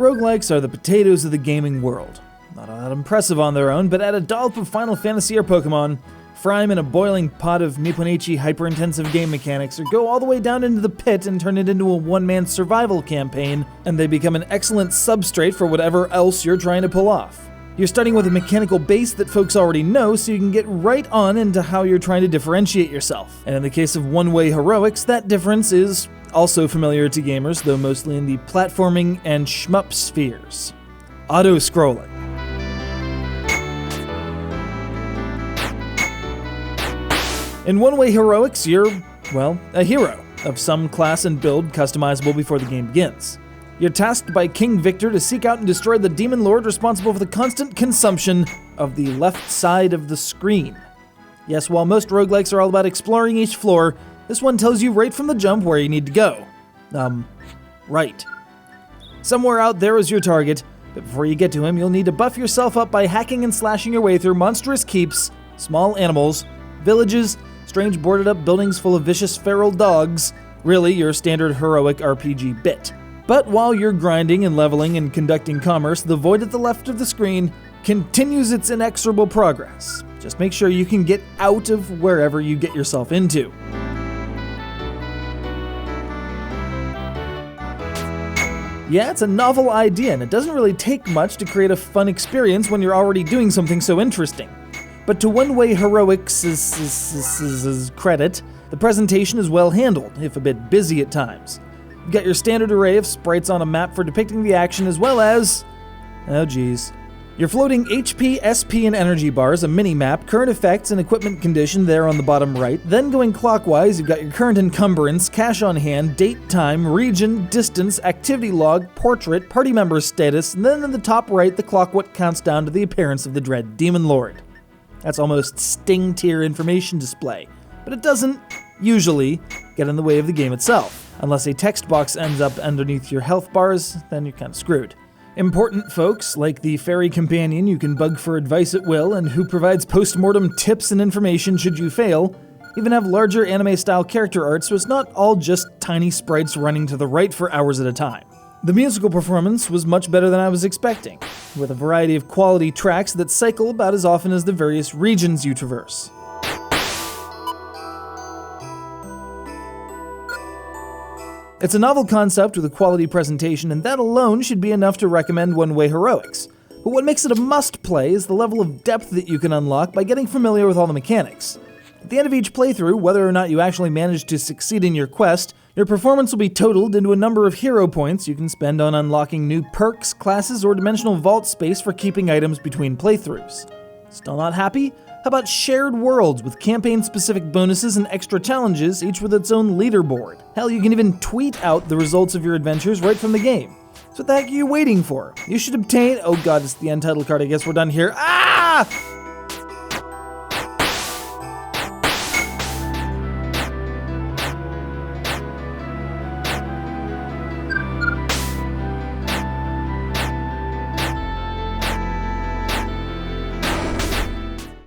Roguelikes are the potatoes of the gaming world. Not all that impressive on their own, but add a dollop of Final Fantasy or Pokemon, fry them in a boiling pot of Nipponichi hyper-intensive game mechanics, or go all the way down into the pit and turn it into a one-man survival campaign, and they become an excellent substrate for whatever else you're trying to pull off. You're starting with a mechanical base that folks already know, so you can get right on into how you're trying to differentiate yourself. And in the case of one-way heroics, that difference is also familiar to gamers, though mostly in the platforming and shmup spheres. Auto-scrolling. In one-way heroics, you're, well, a hero of some class and build customizable before the game begins. You're tasked by King Victor to seek out and destroy the demon lord responsible for the constant consumption of the left side of the screen. Yes, while most roguelikes are all about exploring each floor, this one tells you right from the jump where you need to go. Right. Somewhere out there is your target, but before you get to him, you'll need to buff yourself up by hacking and slashing your way through monstrous keeps, small animals, villages, strange boarded up buildings full of vicious feral dogs, really your standard heroic RPG bit. But while you're grinding and leveling and conducting commerce, the void at the left of the screen continues its inexorable progress. Just make sure you can get out of wherever you get yourself into. Yeah, it's a novel idea, and it doesn't really take much to create a fun experience when you're already doing something so interesting. But to one-way heroics' credit, the presentation is well handled, if a bit busy at times. You've got your standard array of sprites on a map for depicting the action, as well as... oh geez. Your floating HP, SP, and energy bars, a mini-map, current effects, and equipment condition there on the bottom right. Then going clockwise, you've got your current encumbrance, cash on hand, date, time, region, distance, activity log, portrait, party member status, and then in the top right, the clock what counts down to the appearance of the dread Demon Lord. That's almost Sting tier information display, but it doesn't, usually, get in the way of the game itself. Unless a text box ends up underneath your health bars, then you're kind of screwed. Important folks, like the fairy companion you can bug for advice at will and who provides post-mortem tips and information should you fail, even have larger anime-style character art, so it's not all just tiny sprites running to the right for hours at a time. The musical performance was much better than I was expecting, with a variety of quality tracks that cycle about as often as the various regions you traverse. It's a novel concept with a quality presentation, and that alone should be enough to recommend one-way heroics. But what makes it a must-play is the level of depth that you can unlock by getting familiar with all the mechanics. At the end of each playthrough, whether or not you actually manage to succeed in your quest, your performance will be totaled into a number of hero points you can spend on unlocking new perks, classes, or dimensional vault space for keeping items between playthroughs. Still not happy? How about shared worlds with campaign-specific bonuses and extra challenges, each with its own leaderboard? Hell, you can even tweet out the results of your adventures right from the game. So what the heck are you waiting for? You should obtain... oh god, it's the Untitled card, I guess we're done here. Ah!